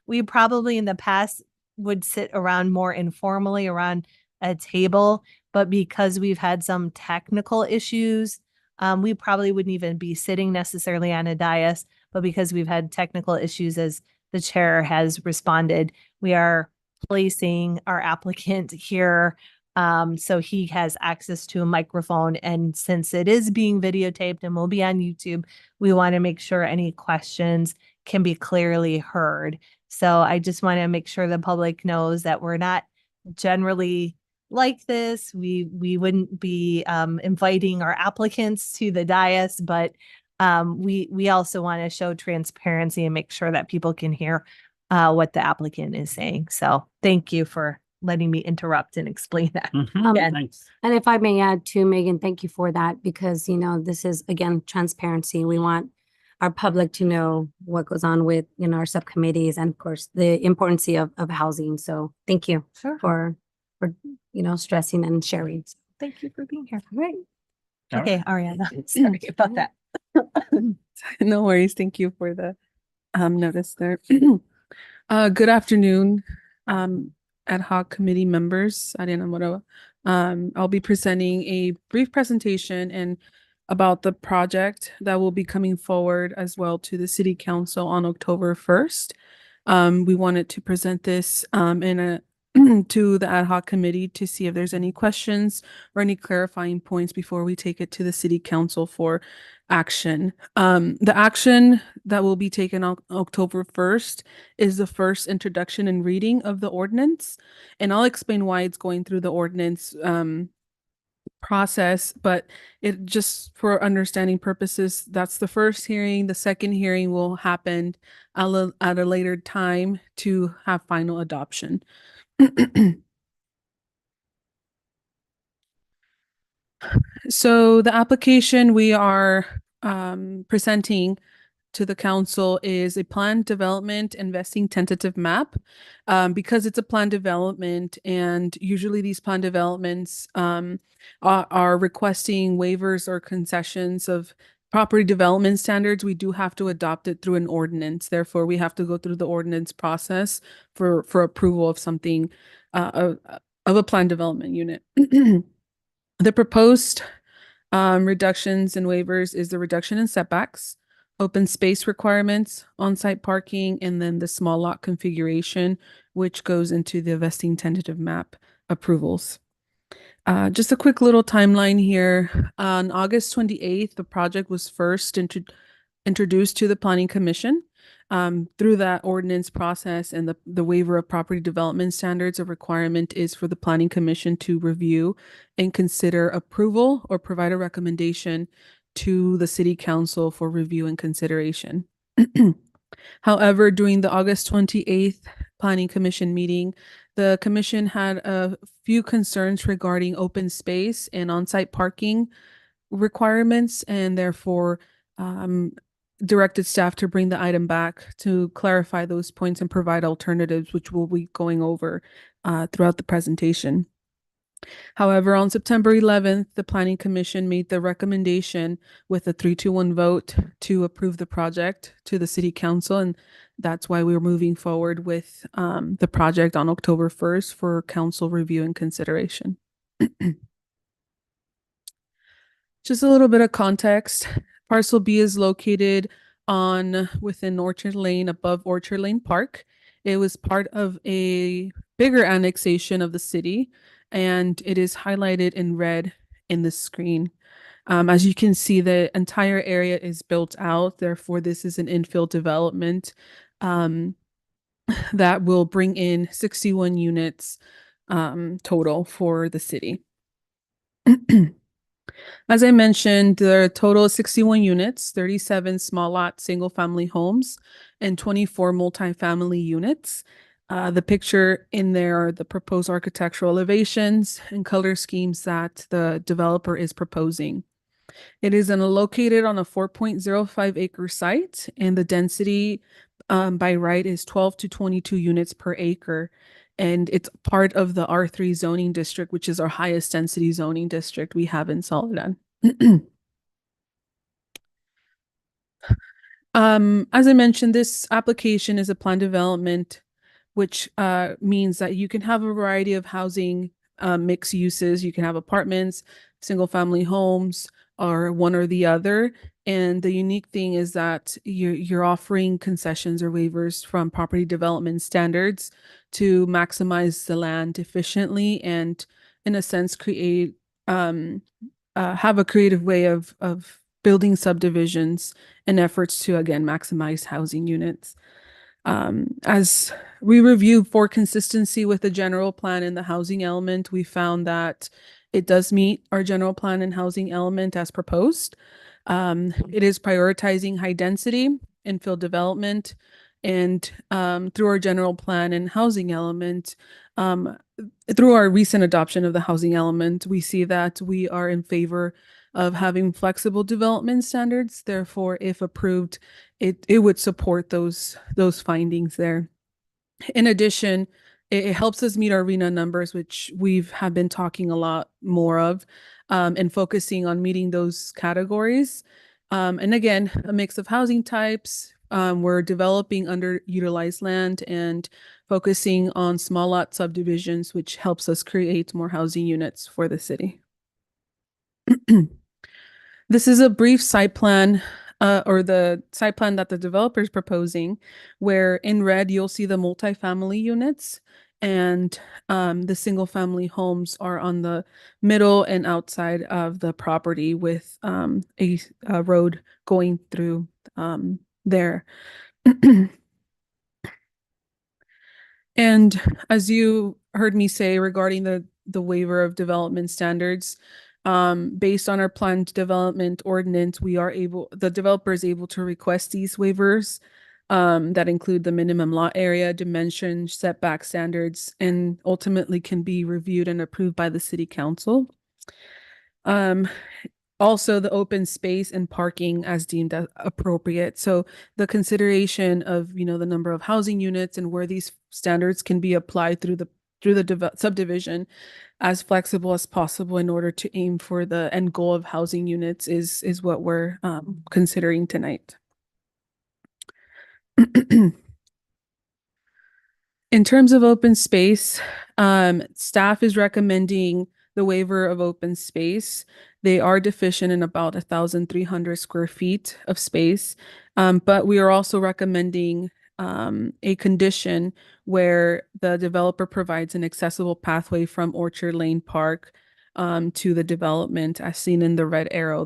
we probably in the past would sit around more informally around a table, but because we've had some technical issues, we probably wouldn't even be sitting necessarily on a dais, but because we've had technical issues as the chair has responded, we are placing our applicant here. So he has access to a microphone. And since it is being videotaped and will be on YouTube, we want to make sure any questions can be clearly heard. So I just want to make sure the public knows that we're not generally like this. We wouldn't be inviting our applicants to the dais, but we also want to show transparency and make sure that people can hear what the applicant is saying. So thank you for letting me interrupt and explain that. Again. Thanks. And if I may add to Megan, thank you for that, because, you know, this is, again, transparency. We want our public to know what goes on with, you know, our subcommittees and of course the importance of housing. So thank you for, you know, stressing and sharing. Thank you for being here. Right. Okay, Ariana, sorry about that. No worries. Thank you for the notice there. Good afternoon, ad hoc committee members. I'll be presenting a brief presentation and about the project that will be coming forward as well to the City Council on October 1st. We wanted to present this to the ad hoc committee to see if there's any questions or any clarifying points before we take it to the City Council for action. The action that will be taken on October 1st is the first introduction and reading of the ordinance. And I'll explain why it's going through the ordinance process, but it just for understanding purposes, that's the first hearing. The second hearing will happen at a later time to have final adoption. So the application we are presenting to the council is a planned development investing tentative map. Because it's a planned development, and usually these planned developments are requesting waivers or concessions of property development standards, we do have to adopt it through an ordinance. Therefore, we have to go through the ordinance process for approval of something of a planned development unit. The proposed reductions and waivers is the reduction in setbacks, open space requirements, on-site parking, and then the small lot configuration, which goes into the vesting tentative map approvals. Just a quick little timeline here. On August 28th, the project was first introduced to the Planning Commission. Through that ordinance process and the waiver of property development standards, a requirement is for the Planning Commission to review and consider approval or provide a recommendation to the City Council for review and consideration. However, during the August 28th Planning Commission meeting, the commission had a few concerns regarding open space and on-site parking requirements, and therefore directed staff to bring the item back to clarify those points and provide alternatives, which we'll be going over throughout the presentation. However, on September 11th, the Planning Commission made the recommendation with a 3-1 vote to approve the project to the City Council, and that's why we're moving forward with the project on October 1st for council review and consideration. Just a little bit of context. Parcel B is located within Orchard Lane, above Orchard Lane Park. It was part of a bigger annexation of the city, and it is highlighted in red in the screen. As you can see, the entire area is built out. Therefore, this is an infill development that will bring in 61 units total for the city. As I mentioned, the total is 61 units, 37 small lot single family homes, and 24 multifamily units. The picture in there are the proposed architectural elevations and color schemes that the developer is proposing. It is located on a 4.05 acre site, and the density by right is 12 to 22 units per acre. And it's part of the R3 zoning district, which is our highest density zoning district we have in Soledad. As I mentioned, this application is a plan development, which means that you can have a variety of housing mixed uses. You can have apartments, single family homes, or one or the other. And the unique thing is that you're offering concessions or waivers from property development standards to maximize the land efficiently and, in a sense, create have a creative way of building subdivisions in efforts to, again, maximize housing units. As we review for consistency with the general plan and the housing element, we found that it does meet our general plan and housing element as proposed. It is prioritizing high density, infill development, and through our general plan and housing element, um, through our recent adoption of the housing element, we see that we are in favor of having flexible development standards. Therefore, if approved, it would support those findings there. In addition, it helps us meet our RENA numbers, which we've have been talking a lot more of, and focusing on meeting those categories. And again, a mix of housing types. We're developing underutilized land and focusing on small lot subdivisions, which helps us create more housing units for the city. This is a brief site plan, or the site plan that the developer is proposing, where in red you'll see the multifamily units and the single family homes are on the middle and outside of the property with a road going through there. And as you heard me say regarding the waiver of development standards, based on our planned development ordinance, the developer is able to request these waivers that include the minimum lot area, dimension, setback standards, and ultimately can be reviewed and approved by the city council. Also the open space and parking as deemed appropriate. So the consideration of, the number of housing units and where these standards can be applied through the subdivision as flexible as possible in order to aim for the end goal of housing units is what we're considering tonight. In terms of open space, staff is recommending the waiver of open space. They are deficient in about 1,300 square feet of space, but we are also recommending a condition where the developer provides an accessible pathway from Orchard Lane Park to the development as seen in the red arrow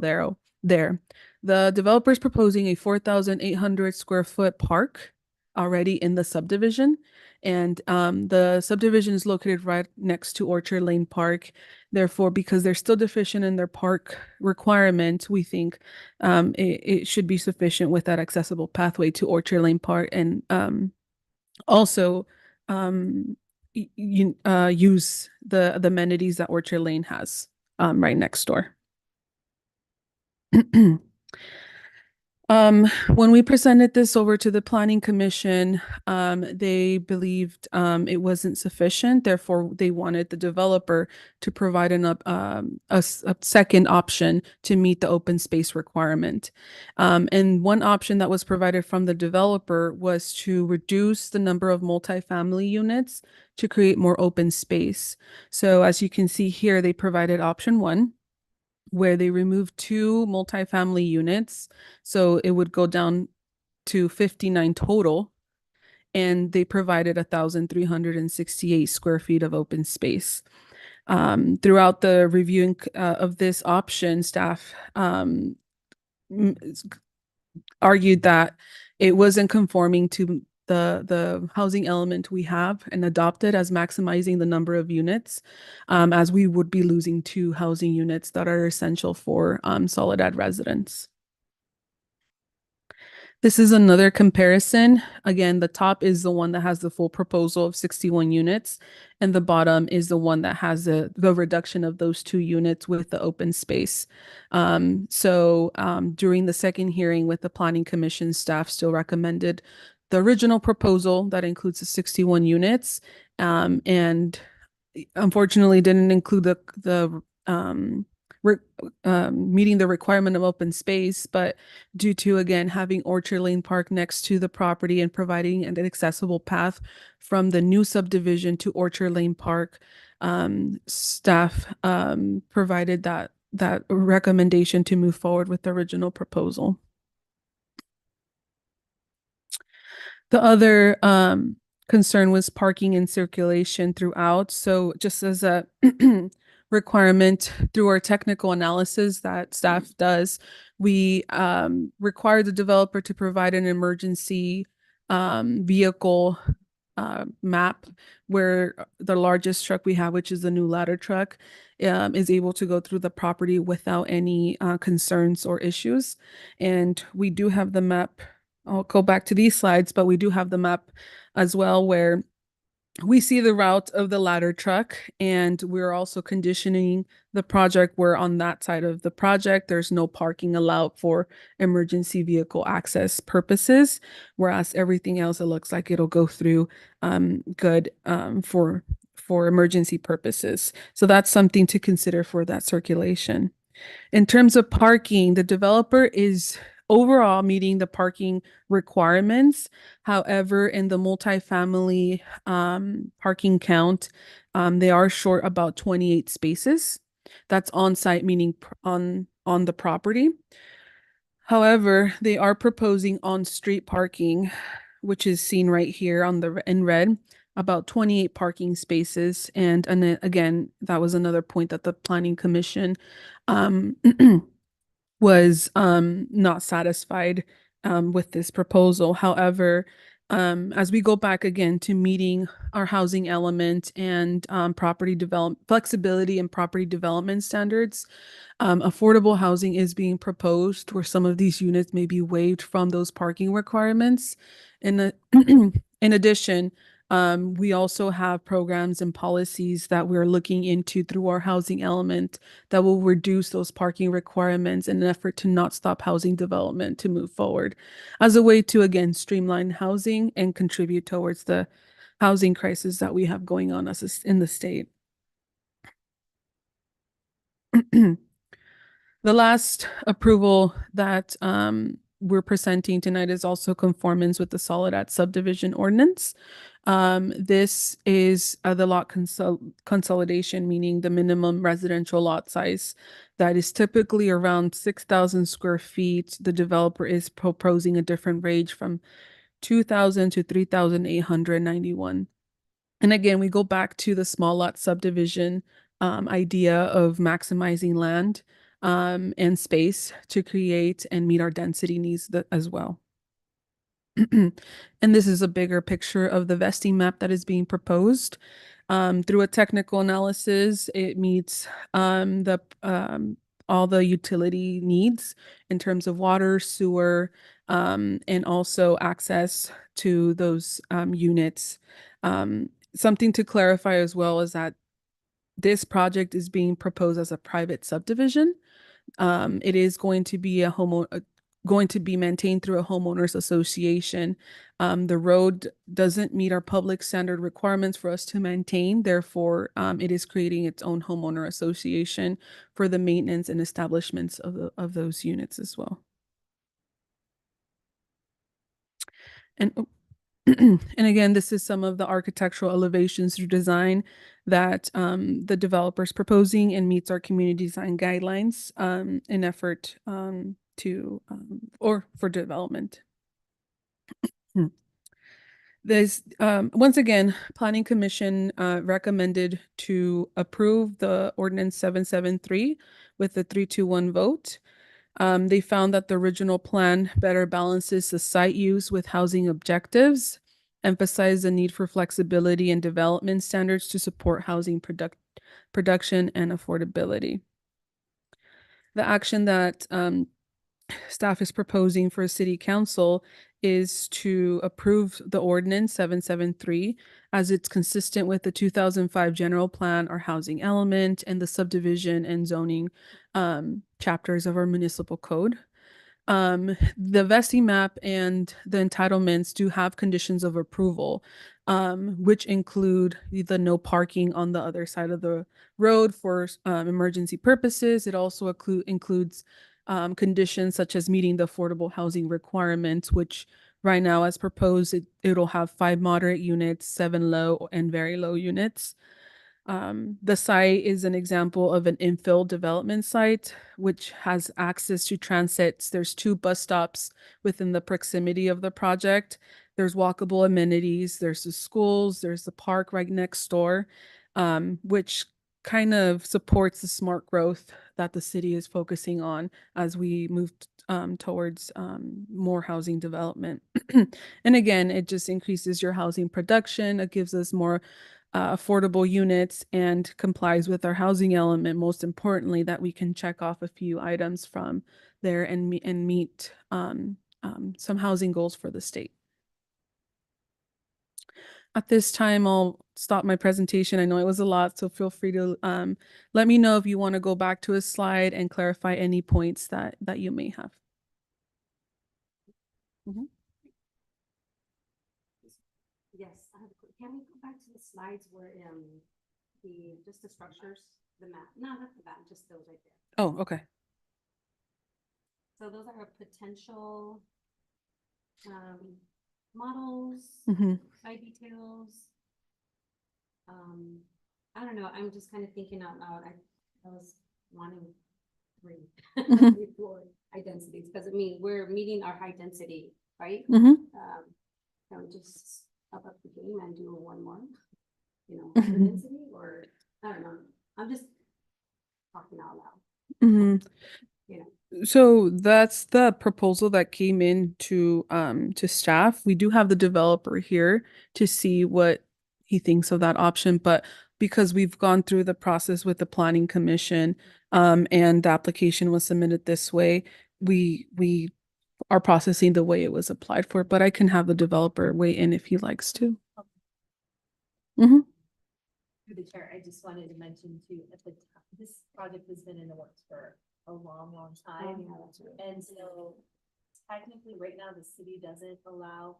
there. The developer is proposing a 4,800 square foot park already in the subdivision. And the subdivision is located right next to Orchard Lane Park. Therefore, because they're still deficient in their park requirement, we think it should be sufficient with that accessible pathway to Orchard Lane Park, and also use the amenities that Orchard Lane has right next door. When we presented this over to the Planning Commission, they believed it wasn't sufficient. Therefore, they wanted the developer to provide a second option to meet the open space requirement. And one option that was provided from the developer was to reduce the number of multifamily units to create more open space. So as you can see here, they provided option one, where they removed 2 multifamily units. So it would go down to 59 total. And they provided 1,368 square feet of open space. Throughout the reviewing of this option, staff argued that it wasn't conforming to the housing element we have and adopted as maximizing the number of units, as we would be losing 2 housing units that are essential for Soledad residents. This is another comparison. Again, the top is the one that has the full proposal of 61 units, and the bottom is the one that has the reduction of those 2 units with the open space. During the second hearing with the Planning Commission, staff still recommended the original proposal that includes the 61 units, and unfortunately didn't include the meeting the requirement of open space, but due to, again, having Orchard Lane Park next to the property and providing an accessible path from the new subdivision to Orchard Lane Park, staff provided that recommendation to move forward with the original proposal. The other concern was parking and circulation throughout. So just as a requirement through our technical analysis that staff does, we require the developer to provide an emergency vehicle map where the largest truck we have, which is the new ladder truck, is able to go through the property without any concerns or issues. And we do have the map. I'll go back to these slides, but we do have the map as well where we see the route of the ladder truck, and we're also conditioning the project where on that side of the project, there's no parking allowed for emergency vehicle access purposes, whereas everything else, it looks like it'll go through good for emergency purposes. So that's something to consider for that circulation. In terms of parking, the developer is overall meeting the parking requirements. However, in the multifamily parking count, they are short about 28 spaces. That's on site, meaning on the property. However, they are proposing on-street parking, which is seen right here on the in red, about 28 parking spaces. And then again, that was another point that the Planning Commission was not satisfied with this proposal. However, as we go back again to meeting our housing element and property development flexibility and property development standards, affordable housing is being proposed where some of these units may be waived from those parking requirements. In addition, we also have programs and policies that we're looking into through our housing element that will reduce those parking requirements in an effort to not stop housing development to move forward as a way to, again, streamline housing and contribute towards the housing crisis that we have going on in the state. The last approval that we're presenting tonight is also conformance with the Soledad subdivision ordinance. This is the lot consolidation, meaning the minimum residential lot size that is typically around 6,000 square feet. The developer is proposing a different range from 2,000 to 3,891. And again, we go back to the small lot subdivision idea of maximizing land and space to create and meet our density needs as well. And this is a bigger picture of the vesting map that is being proposed. Through a technical analysis, it meets all the utility needs in terms of water, sewer, and also access to those units. Something to clarify as well is that this project is being proposed as a private subdivision. It is going to be going to be maintained through a homeowners association. The road doesn't meet our public standard requirements for us to maintain. Therefore, it is creating its own homeowner association for the maintenance and establishments of those units as well. And and again, this is some of the architectural elevations through design that the developer's proposing and meets our community design guidelines in effort or for development. This once again, Planning Commission recommended to approve the ordinance 773 with a 3-2-1 vote. They found that the original plan better balances the site use with housing objectives, emphasize the need for flexibility and development standards to support housing production and affordability. The action that staff is proposing for City Council is to approve the ordinance 773 as it's consistent with the 2005 general plan, our housing element, and the subdivision and zoning chapters of our municipal code. The vesting map and the entitlements do have conditions of approval, which include the no parking on the other side of the road for emergency purposes. It also includes conditions such as meeting the affordable housing requirements, which right now, as proposed, it'll have 5 moderate units, 7 low and very low units. The site is an example of an infill development site, which has access to transits. There's 2 bus stops within the proximity of the project. There's walkable amenities, there's the schools, there's the park right next door, which kind of supports the smart growth that the city is focusing on as we move towards more housing development. And again, it just increases your housing production. It gives us more affordable units and complies with our housing element. Most importantly, that we can check off a few items from there and meet some housing goals for the state. At this time, I'll stop my presentation. I know it was a lot, so feel free to let me know if you want to go back to a slide and clarify any points that you may have. Yes, can we go back to the slides where just the structures, the map, no, not the map, just those right there. Oh, okay. So those are potential models, site details. I don't know, I'm just kind of thinking out loud. I was wanting 3 floor high densities, because I mean, we're meeting our high density, right? Can we just up the game and do 1 more, you know, high density, or I don't know. I'm just talking out loud. You know. So that's the proposal that came in to staff. We do have the developer here to see what he thinks of that option, but because we've gone through the process with the planning commission, and the application was submitted this way, we are processing the way it was applied for, but I can have the developer weigh in if he likes to. Through the chair, I just wanted to mention too, this project has been in the works for a long, long time. And so technically right now, the city doesn't allow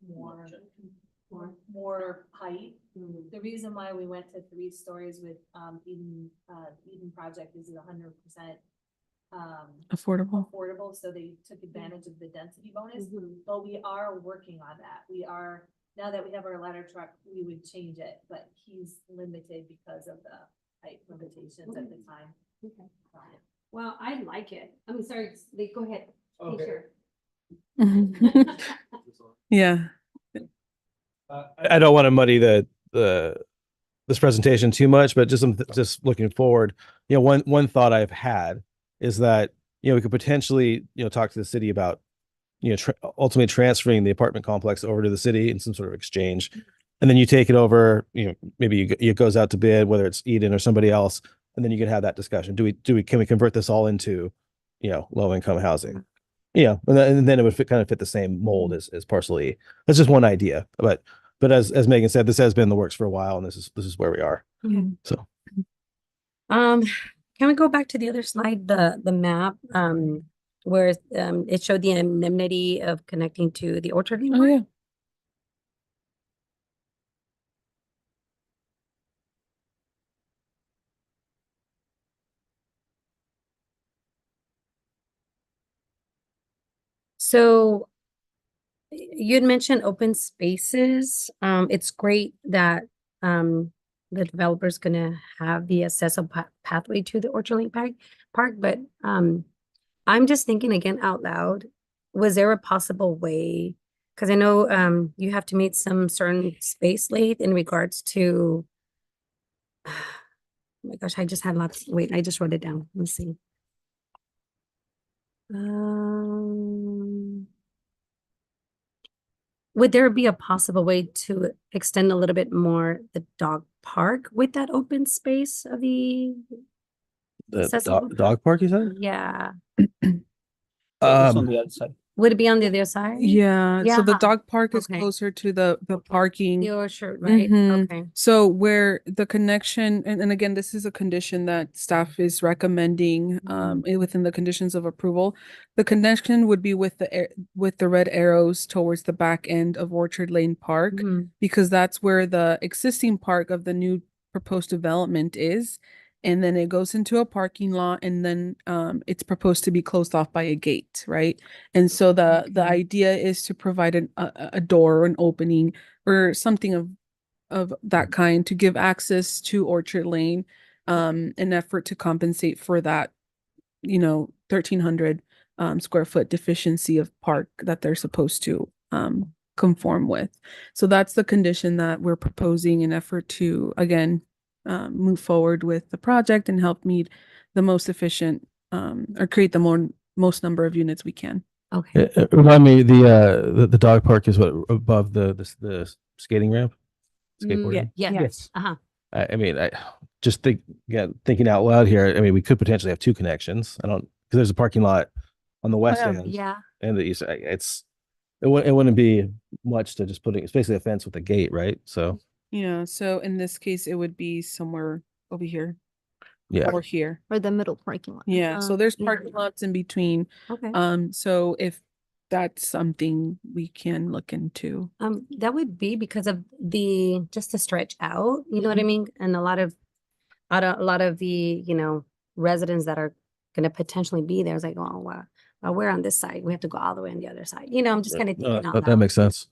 more height. The reason why we went to 3 stories with Eden project is 100% affordable, so they took advantage of the density bonus. But we are working on that. Now that we have our ladder truck, we would change it, but he's limited because of the height limitations at the time. Okay. Well, I like it. I mean, sorry, go ahead. Okay. Yeah. I don't want to muddy this presentation too much, but just looking forward, you know, one thought I've had is that, you know, we could potentially, you know, talk to the city about, you know, ultimately transferring the apartment complex over to the city in some sort of exchange, and then you take it over. You know, maybe it goes out to bid, whether it's Eden or somebody else, and then you can have that discussion. Can we convert this all into, you know, low income housing? Yeah, and then it would kind of fit the same mold as Parcel E. That's just one idea, but as Megan said, this has been in the works for a while, and this is where we are. So, can we go back to the other slide, the map, where it showed the anonymity of connecting to the Orchard Lane? Oh yeah. So you had mentioned open spaces. It's great that the developer's gonna have the accessible pathway to the Orchard Lane Park, but I'm just thinking again out loud, was there a possible way? Because I know you have to meet some certain space length in regards to, oh my gosh, I just had lots, wait, I just wrote it down. Let's see. Would there be a possible way to extend a little bit more the dog park with that open space of the the accessible dog park, you said? Yeah. On the other side. Would it be on the other side? Yeah, so the Yeah. dog park is Okay. closer to the parking. The orchard, right? Mhm. Okay. So where the connection, and again, this is a condition that staff is recommending within the conditions of approval. The connection would be with with the red arrows towards the back end of Orchard Lane Park, Mhm. because that's where the existing park of the new proposed development is. And then it goes into a parking lot, and then it's proposed to be closed off by a gate, right? And so the Okay. idea is to provide a door or an opening or something of that kind to give access to Orchard Lane, an effort to compensate for that, 1,300 square foot deficiency of park that they're supposed to conform with. So that's the condition that we're proposing, an effort to, again, move forward with the project and help meet the most efficient or create the most number of units we can. Okay. Remind me, the dog park is what, above the skating ramp? Skateboarding? Yes. Yes. Uh-huh. I mean, I just thinking out loud here. I mean, we could potentially have two connections. I don't, because there's a parking lot on the west yeah. end Yeah. and the east. It wouldn't be much to just it's basically a fence with a gate, right? So Yeah, so in this case, it would be somewhere over here yeah, or here. Or the middle parking lot. Yeah, so there's yeah. parking lots in between. Okay. So if that's something we can look into. That would be because of just to stretch out, you know what I mean? And a lot of the, residents that are gonna potentially be there is like, oh, wow, we're on this side. We have to go all the way on the other side. I'm just kind of thinking out that loud. makes sense.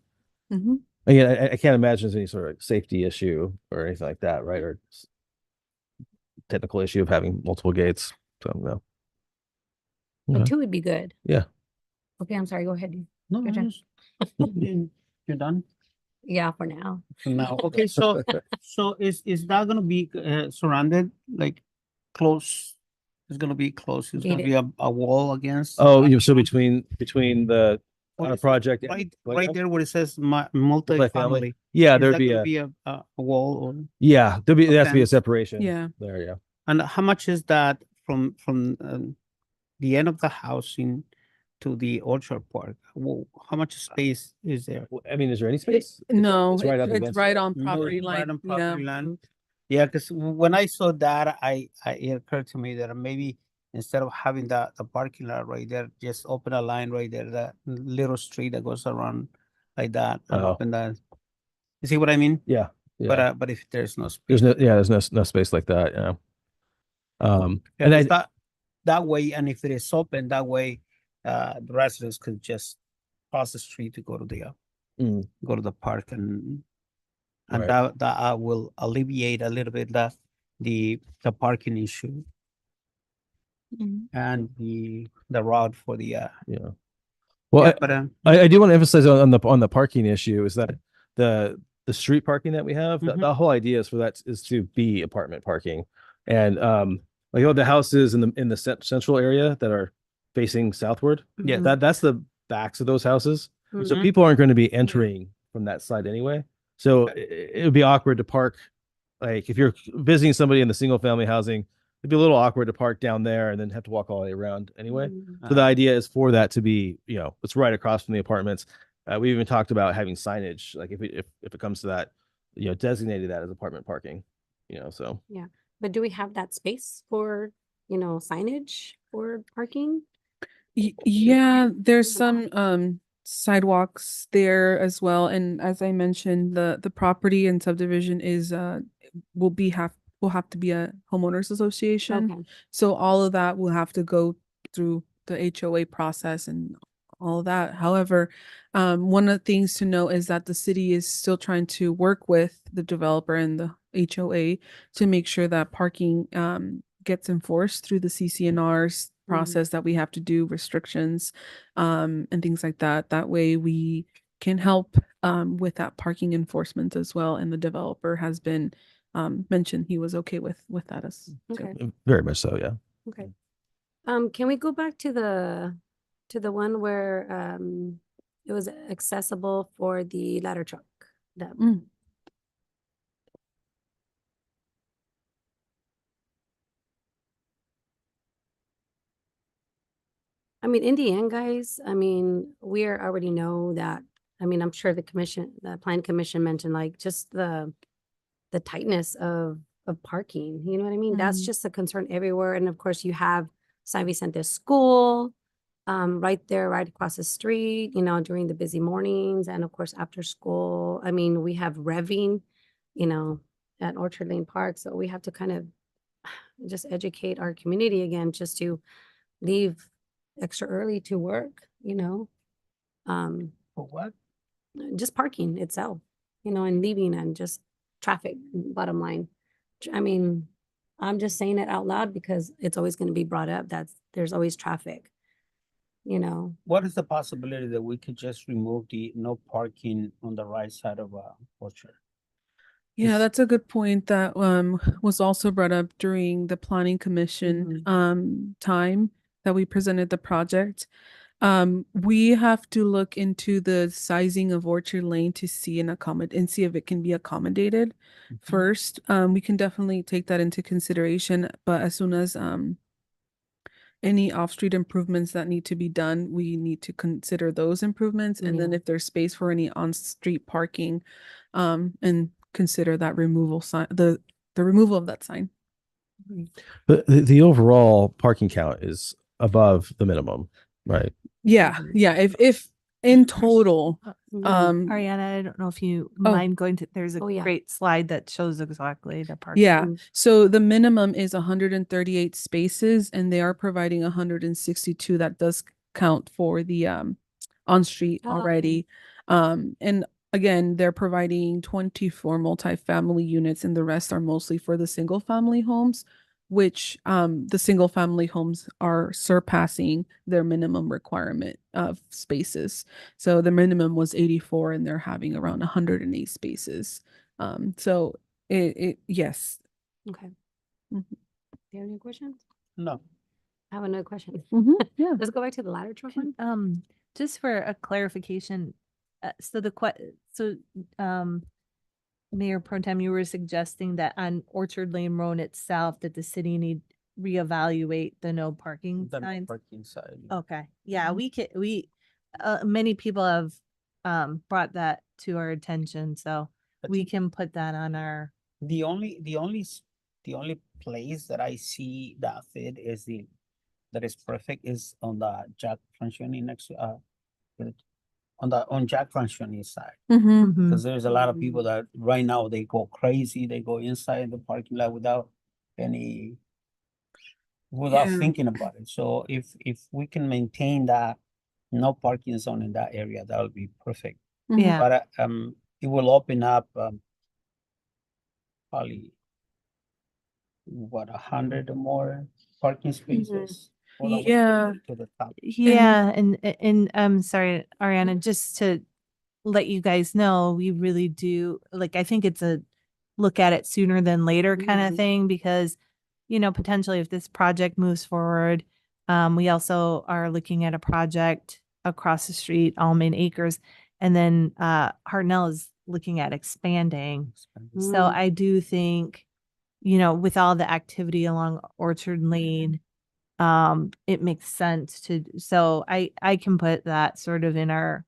Mhm. Again, I can't imagine there's any sort of safety issue or anything like that, right? Or technical issue of having multiple gates. So no. But Okay. two would be good. Yeah. Okay, I'm sorry. Go ahead. No, Your turn. you're done Yeah, for now. for now. Okay, so is that gonna be surrounded like close? It's gonna be close. It's gonna be a wall against. Oh, so between the What is it? project and Right playground? there where it says Multifamily. multi-family. Yeah, Is there'd that be gonna a be a wall or? there has to be a fence? separation. Yeah. There, yeah. And how much is that from the end of the housing to the Orchard Park? How much space is there? I mean, is there any space? No, It's right on the it's fence. right on No, property it's line. right on Yeah. property line. Yeah, because when I saw that, it occurred to me that maybe instead of having the parking lot right there, just open a line right there, that little street that goes around like that, and Oh. open that. You see what I mean? Yeah. Yeah. But if there's no space, There's no space like that. Yeah. and And that way, and if it is open that way, the residents could just cross the street to go to the park, and Right. that will alleviate a little bit the parking issue and the route for the yeah. Well, yeah, but I do want to emphasize on the parking issue is that the street parking that we have, Mhm. the whole idea is for that is to be apartment parking. And like the houses in the central area that are facing southward, Yes. that's the backs of those houses. So Mhm. people aren't going to be entering from that side anyway. So it would be awkward to park, like if you're visiting somebody in the single family housing, it'd be a little awkward to park down there and then have to walk all the way around anyway. So the idea is for that to be, it's right across from the apartments. We even talked about having signage, like if it comes to that, designated that as apartment parking, so. But do we have that space for, signage for parking? Yeah, there's some sidewalks there as well. And as I mentioned, the property and subdivision is will have to be a homeowners association. Okay. So all of that will have to go through the HOA process and all of that. However, one of the things to note is that the city is still trying to work with the developer and the HOA to make sure that parking gets enforced through the CCNR's process that we have to do, restrictions and things like that. That way we can help with that parking enforcement as well. And the developer has been mentioned he was okay with that as Okay. Very much so, yeah. Okay. Can we go back to the one where it was accessible for the ladder truck? Mm. I mean, in the end, guys, I mean, already know that, I mean, I'm sure the plan commission mentioned like just the tightness of parking, you know what I mean? That's Mhm. just a concern everywhere. And of course you have San Vicente School, right there, right across the street, you know, during the busy mornings and of course after school. I mean, we have revving, you know, at Orchard Lane Park. So we have to kind of just educate our community again, just to leave extra early to work, you know. Um, For what? just parking itself, you know, and leaving and just traffic, bottom line. I mean, I'm just saying it out loud because it's always going to be brought up that there's always traffic, you know. What is the possibility that we could just remove the no parking on the right side of Orchard? Yeah, Is- that's a good point that was also brought up during the planning commission time that we presented the project. We have to look into the sizing of Orchard Lane to see and see if it can be accommodated Mhm. first. We can definitely take that into consideration, but as soon as any off-street improvements that need to be done, we need to consider those improvements. And then Yeah. if there's space for any on-street parking, and consider that removal sign, the removal of that sign. The overall parking count is above the minimum, right? Yeah, Mhm. yeah. If in total, Ariana, I don't know if you Oh. mind going to, there's a Oh, yeah. great slide that shows exactly the parking. yeah. Mm. So the minimum is 138 spaces and they are providing 162. That does count for the on street Oh, okay. already. And again, they're providing 24 multifamily units and the rest are mostly for the single family homes, which the single family homes are surpassing their minimum requirement of spaces. So the minimum was 84 and they're having around 108 spaces. So yes. Okay. Mhm. Do you have any questions? No. I have another question. Yeah. Let's go back to the ladder truck one. Just for a clarification, so Mayor Pro Tem, you were suggesting that on Orchard Lane Road itself, that the city need reevaluate the no parking The no signs? parking side. Okay, yeah, many people have brought that to our attention, so I we think can put that on our, the only place that I see that fit that is perfect is on the Jack Francione next with- on Jack Francione side. Mm-hmm. Because there's a lot of people that right now they go crazy, they go inside the parking lot any without Yeah. thinking about it. So if we can maintain that no parking zone in that area, that would be perfect. yeah. But it will open up probably what 100 or more parking spaces. all the way Yeah. to the top. Yeah, and I'm sorry, Ariana, just to let you guys know, we really do, like, I think it's a look at it sooner than later kind of Mhm. thing, because, potentially if this project moves forward, we also are looking at a project across the street, Almain Acres, and then Hartnell is looking at expanding. So Mm. I do think, with all the activity along Orchard Lane, it makes sense so I can put that sort of in our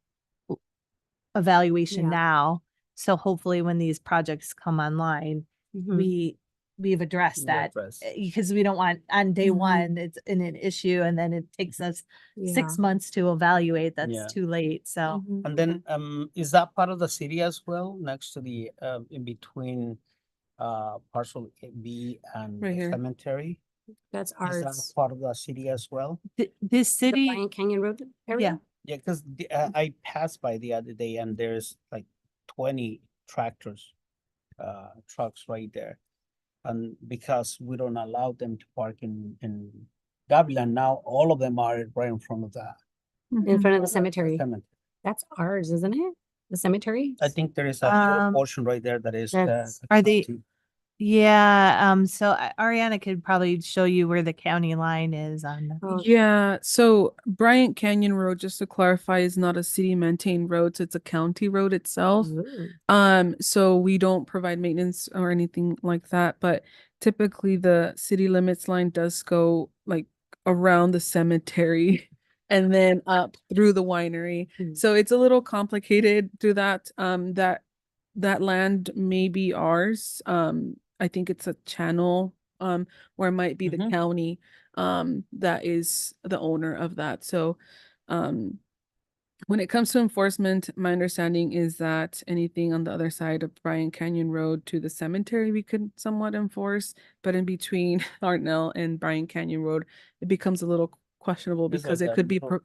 evaluation Yeah. now. So hopefully when these projects come online, Mhm. we've addressed that, Address. because we don't want on day Mhm. one, it's an issue and then it takes us Yeah. 6 months to evaluate. That's Yeah. too late. So Mhm. And then is that part of the city as well, next to the in between parcel B and Right the here. cemetery? That's Is that ours. part of the city as well? this The city, Bryant Canyon Road area? Yeah, because I passed by the other day and there's like 20 tractors, trucks right there. And because we don't allow them to park in Gavilan, now all of them are right in front of the In front of the cemetery. cemetery. That's ours, isn't it? The cemetery? I think there is a little Um, portion right there that is. That's- Are they- county. yeah, so Ariana could probably show you where the county line is on the. Oh, Yeah, so Bryant Canyon Road, just to clarify, is not a city maintained road, so it's a county road itself. ooh. So we don't provide maintenance or anything like that, but typically the city limits line does go like around the cemetery. and then up through the winery. Mhm. So it's a little complicated through that. That land may be ours. I think it's a channel, where it might be the Mhm. county, that is the owner of that. So, when it comes to enforcement, my understanding is that anything on the other side of Bryan Canyon Road to the cemetery, we could somewhat enforce, but in between Hartnell and Bryan Canyon Road, it becomes a little questionable It's because like it a could be, little-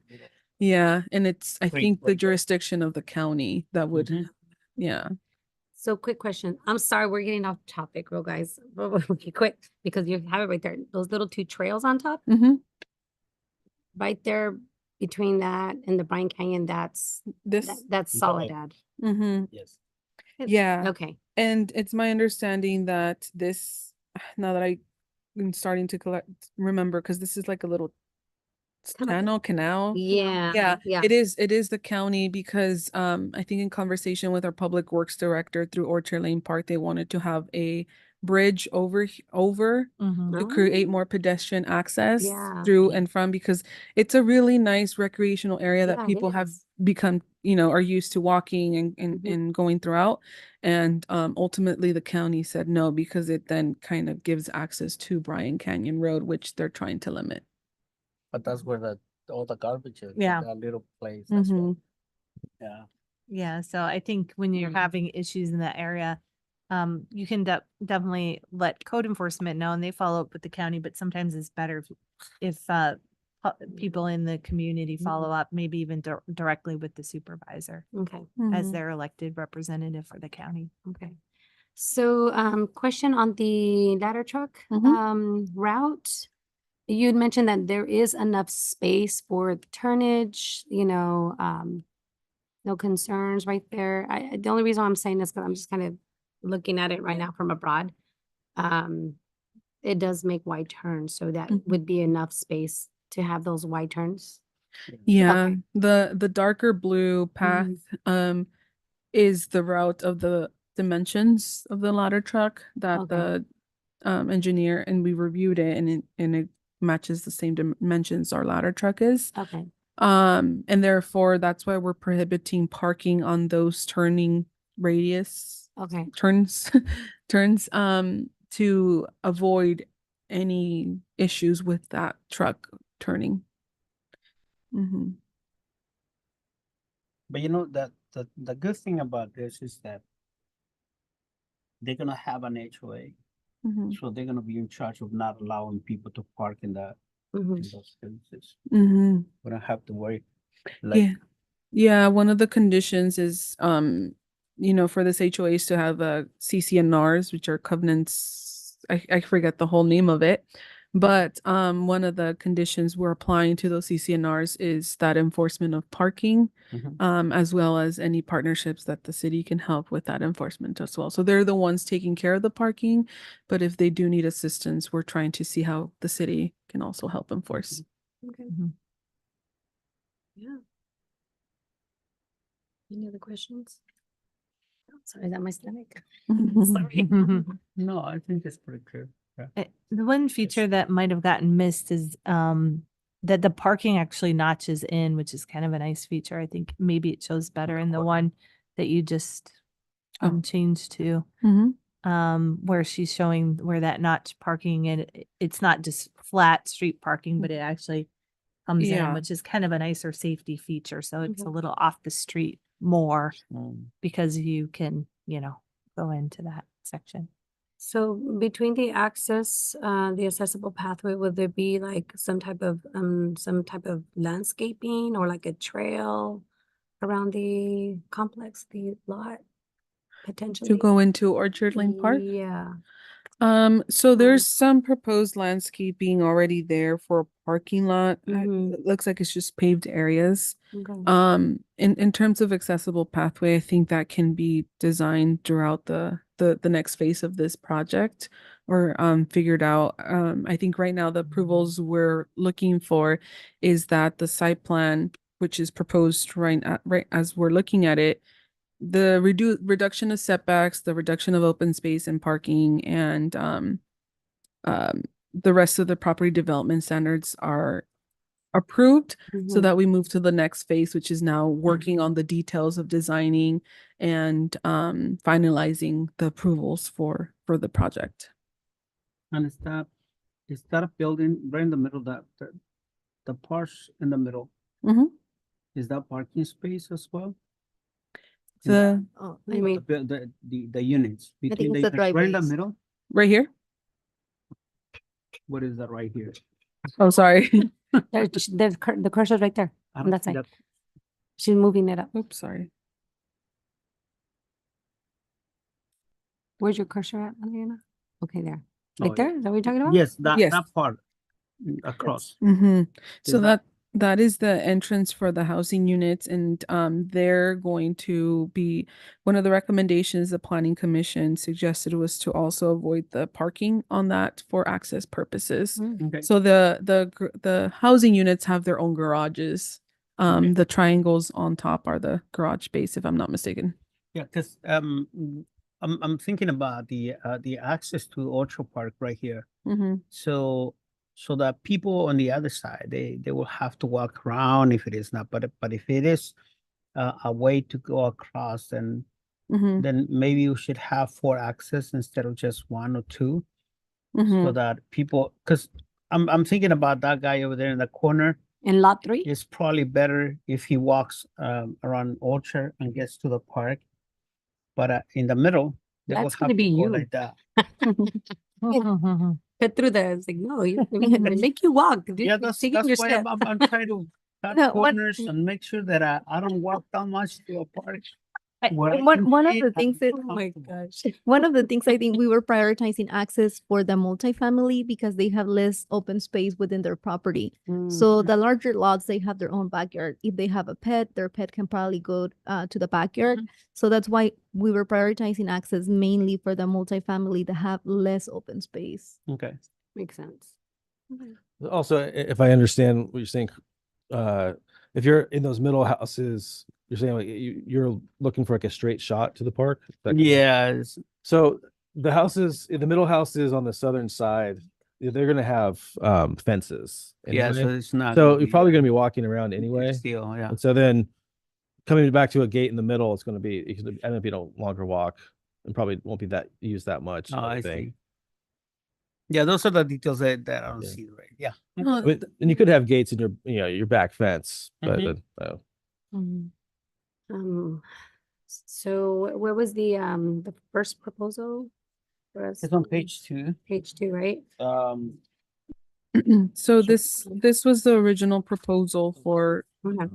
yeah, and it's, I Creek think, the right there. jurisdiction of the county that would, Mhm. yeah. So quick question. I'm sorry, we're getting off topic, real guys. Okay, quick, because you have it right there. Those little two trails on top, Mm-hmm. right there between that and the Bryan Canyon, This, that's Okay. Soledad. mm-hmm. Yes. Yeah. Okay. And it's my understanding that this, now that I'm starting to remember, because this is like a little Kind of- canal. Yeah. Yeah, Yeah. it is the county because I think in conversation with our public works director through Orchard Lane Park, they wanted to have a bridge over Mhm. to create Oh, more pedestrian access Yeah. through and from, because it's a really nice recreational area that Yeah, it people have is. become, are used to walking and Mhm. going throughout. And ultimately the county said no, because it then kind of gives access to Bryan Canyon Road, which they're trying to limit. But that's where all the garbage is. Yeah. That little place. That's Mhm. what. Yeah. Yeah, so I think when you're having issues in that area, you can definitely let code enforcement know and they follow up with the county, but sometimes it's better if people in the community follow up, maybe even directly with the supervisor Okay. as Mhm. their elected representative for the county. Okay. So, question on the ladder truck, Mhm. route. You had mentioned that there is enough space for the turnage, no concerns right there. The only reason why I'm saying this, because I'm just kind of looking at it right now from abroad. Um, it does make wide turns, so that Mhm. would be enough space to have those wide turns. Yeah, Okay. the darker blue path is the route of the dimensions of the ladder truck that Okay. the engineer, and we reviewed it, and it matches the same dimensions our ladder truck is. Okay. And therefore that's why we're prohibiting parking on those turning radius Okay. turns to avoid any issues with that truck turning. Mm-hmm. But that the good thing about this is that they're gonna have an HOA, Mm-hmm. so they're gonna be in charge of not allowing people to park in Mhm. those spaces. Mm-hmm. We don't have to worry. Yeah. Yeah, one of the conditions is, for this HOAs to have CCNRs, which are covenants. I forget the whole name of it, but one of the conditions we're applying to those CCNRs is that enforcement of parking, Mhm. as well as any partnerships that the city can help with that enforcement as well. So they're the ones taking care of the parking, but if they do need assistance, we're trying to see how the city can also help enforce. Okay. Mhm. Yeah. Any other questions? Oh, sorry, is that my stomach? Sorry. No, I think it's pretty clear. The one feature that might have gotten missed is that the parking actually notches in, which is kind of a nice feature. I think maybe it shows better in the one that you just Oh. changed to. Mm-hmm. Where she's showing where that notch parking and it's not just flat street parking, but it actually comes in, Yeah. which is kind of a nicer safety feature. So it's a Okay. little off the street more Mm. because you can, go into that section. So between the access, the accessible pathway, would there be like some type of landscaping or like a trail around the complex, the lot, potentially? To go into Orchard Lane Park? Yeah. So there's some proposed landscaping already there for a parking lot. Mhm. It looks like it's just paved areas. Okay. In terms of accessible pathway, I think that can be designed throughout the next phase of this project or figured out. I think right now the approvals we're looking for is that the site plan, which is proposed right as we're looking at it, the reduction of setbacks, the reduction of open space and parking, and the rest of the property development standards are approved so Mhm. that we move to the next phase, which is now working on the details of designing and finalizing the approvals for the project. And is that a building right in the middle, the parts in the middle, Mhm. is that parking space as well? The Oh, I mean, The units between it's the, the units, right in the driveways. middle, right here. what is that right here? Oh, sorry. the cursor's right there I on don't that see side. that. She's moving it up. Oops, sorry. Where's your cursor at, Adriana? Okay, there. Oh, Right there? Is that what you're talking about? Yes, Yes. that part across. Mm-hmm. So Is that- that is the entrance for the housing units, and they're going to be one of the recommendations the planning commission suggested was to also avoid the parking on that for access purposes. Okay. So the housing units have their own garages. The triangles on top are the garage space, if I'm not mistaken. Yeah, because I'm thinking about the access to Orchard Park right here. Mm-hmm. So that people on the other side, they will have to walk around if it is not, but if it is a way to go across, then Mm-hmm. maybe you should have 4 access instead of just 1 or 2, so Mm-hmm. that people, because I'm thinking about that guy over there in the corner. In lot 3? It's probably better if he walks around Orchard and gets to the park, but in the middle, they will That's have gonna to be go you. like that. Cut through the, it's like, no, they make you walk. Dude. Yeah, You're that's taking your why step. I'm trying to cut No, what- corners and make sure that I don't walk that much to a park. where I One can one of see the and things be that Oh my comfortable. gosh. one of the things I think we were prioritizing access for the multifamily because they have less open space within their property. So the larger lots, they have their own backyard. If they have a pet, their pet can probably go to the backyard. So that's why we were prioritizing access mainly for the multifamily that have less open space. Okay. Makes sense. Also, if I understand what you're saying, if you're in those middle houses, you're saying like you're looking for like a straight shot to the park? Yeah, it's- So the houses, the middle houses on the southern side, they're gonna have fences. yeah, so Anyway. it's not. So gonna you're be, probably gonna be walking around anyway. Still, yeah. And so then coming back to a gate in the middle, it's gonna be, it could end up being a longer walk and probably won't be that used that much. Oh, I think. see. Yeah, those are the details that I don't Yeah. see right. Yeah. No, But, and you could have gates in your back fence, but Mhm. So where was the first proposal? For us? It's on page 2. Page 2, right? So Sure. this was the original proposal for Okay.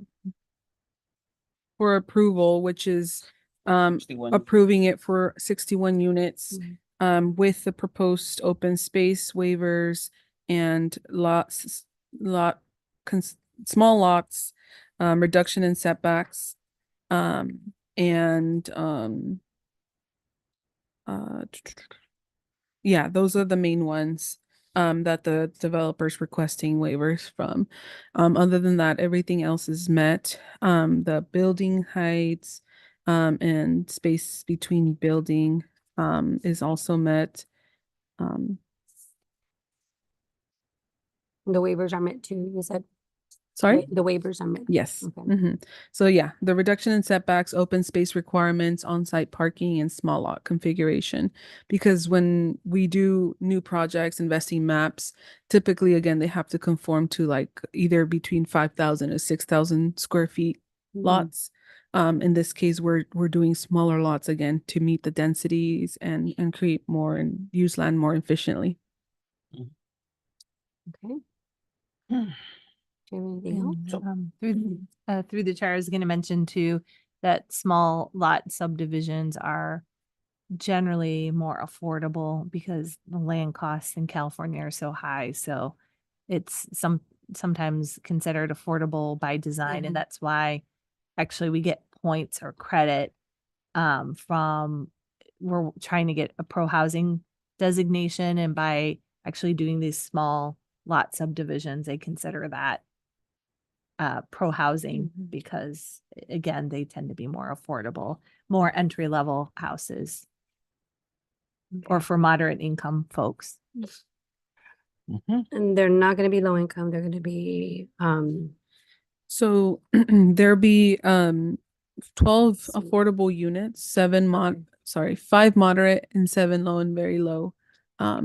approval, which is 61. approving it for 61 units Mhm. with the proposed open space waivers and small lots, reduction in setbacks, and yeah, those are the main ones that the developer's requesting waivers from. Other than that, everything else is met. The building heights and space between building is also met. The waivers are met too, you said? Sorry? The waivers are met. Yes. Okay. Mhm. So yeah, the reduction in setbacks, open space requirements, on-site parking, and small lot configuration. Because when we do new projects, investing maps, typically, again, they have to conform to like either between 5,000 or 6,000 square feet Mhm. lots. In this case, we're doing smaller lots again to meet the densities and create more and use land more efficiently. Okay. Do you have anything else? And, through the chair, I was going to mention too that small lot subdivisions are generally more affordable because the land costs in California are so high. So it's sometimes considered affordable by design, Mhm. and that's why actually we get points or credit from we're trying to get a pro housing designation, and by actually doing these small lot subdivisions, they consider that pro housing Mhm. because again, they tend to be more affordable, more entry level houses or Okay. for moderate income folks. Mhm. And they're not gonna be low income, they're gonna be, So there'll be 12 affordable units, 5 moderate and 7 low and very low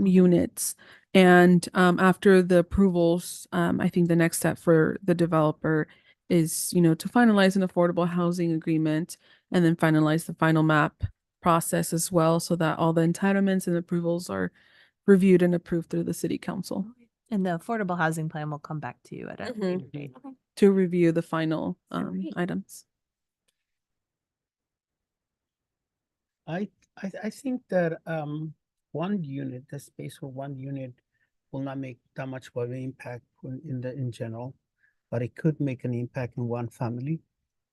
units. And after the approvals, I think the next step for the developer is, to finalize an affordable housing agreement and then finalize the final map process as well, so that all the entitlements and approvals are reviewed and approved through the city council And the affordable housing plan will come back to you at a Mhm. later date. to review the final Great. items. I think that one unit, the space for one unit will not make that much of an impact in general, but it could make an impact in one family.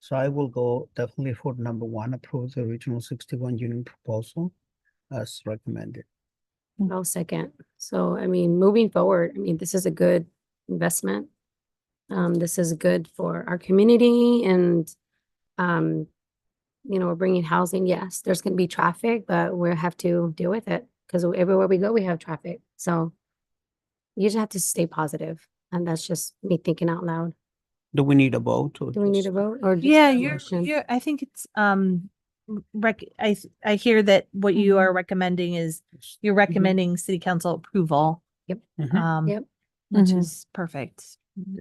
So I will go definitely for number one, approve the original 61 unit proposal as recommended. no second. So, I mean, moving forward, I mean, this is a good investment. This is good for our community and, we're bringing housing. Yes, there's gonna be traffic, but we'll have to deal with it because everywhere we go, we have traffic. So you just have to stay positive, and that's just me thinking out loud. Do we need a vote? Or Do we need just- a vote or? just Yeah, a you're, motion? I think it's, I hear that what you are recommending is you're recommending city council approval. Mhm. Um, which Mhm. is perfect.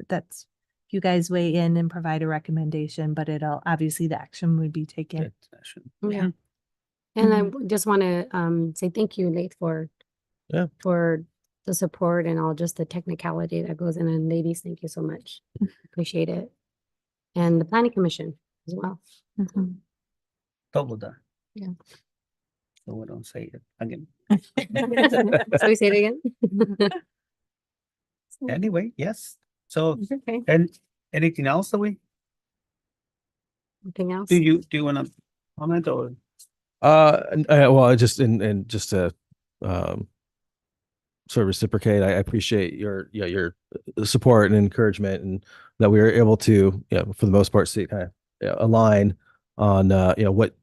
That's, you guys weigh in and provide a recommendation, but it'll, obviously the action would be taken. Good session. Yeah. And I just want to say thank you, Nate, for Yeah. for the support and all just the technicality that goes in. And ladies, thank you so much. Appreciate it. And the planning commission as well. Mhm. Double done. Yeah. So we don't say it again. So we say it again? Anyway, yes. So, Okay, and anything else that we, anything else? do you want to comment or? Well, I just and just to sort of reciprocate, I appreciate your support and encouragement, and that we were able to, for the most part, see kind of align on what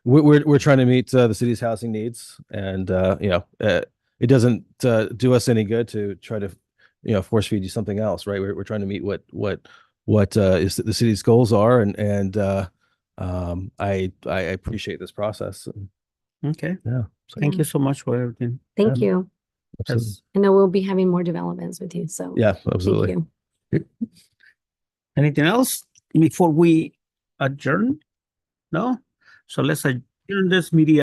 we're trying to meet the city's housing needs, and it doesn't do us any good to try to force feed you something else, right? We're trying to meet what is the city's goals are, and I appreciate this process. Okay, Yeah, thank you so much for everything. Thank um, you. absolutely. Yes. I know we'll be having more developments with you, so. Yeah, Thank absolutely. you. Anything else before we adjourn? No? So let's adjourn this meeting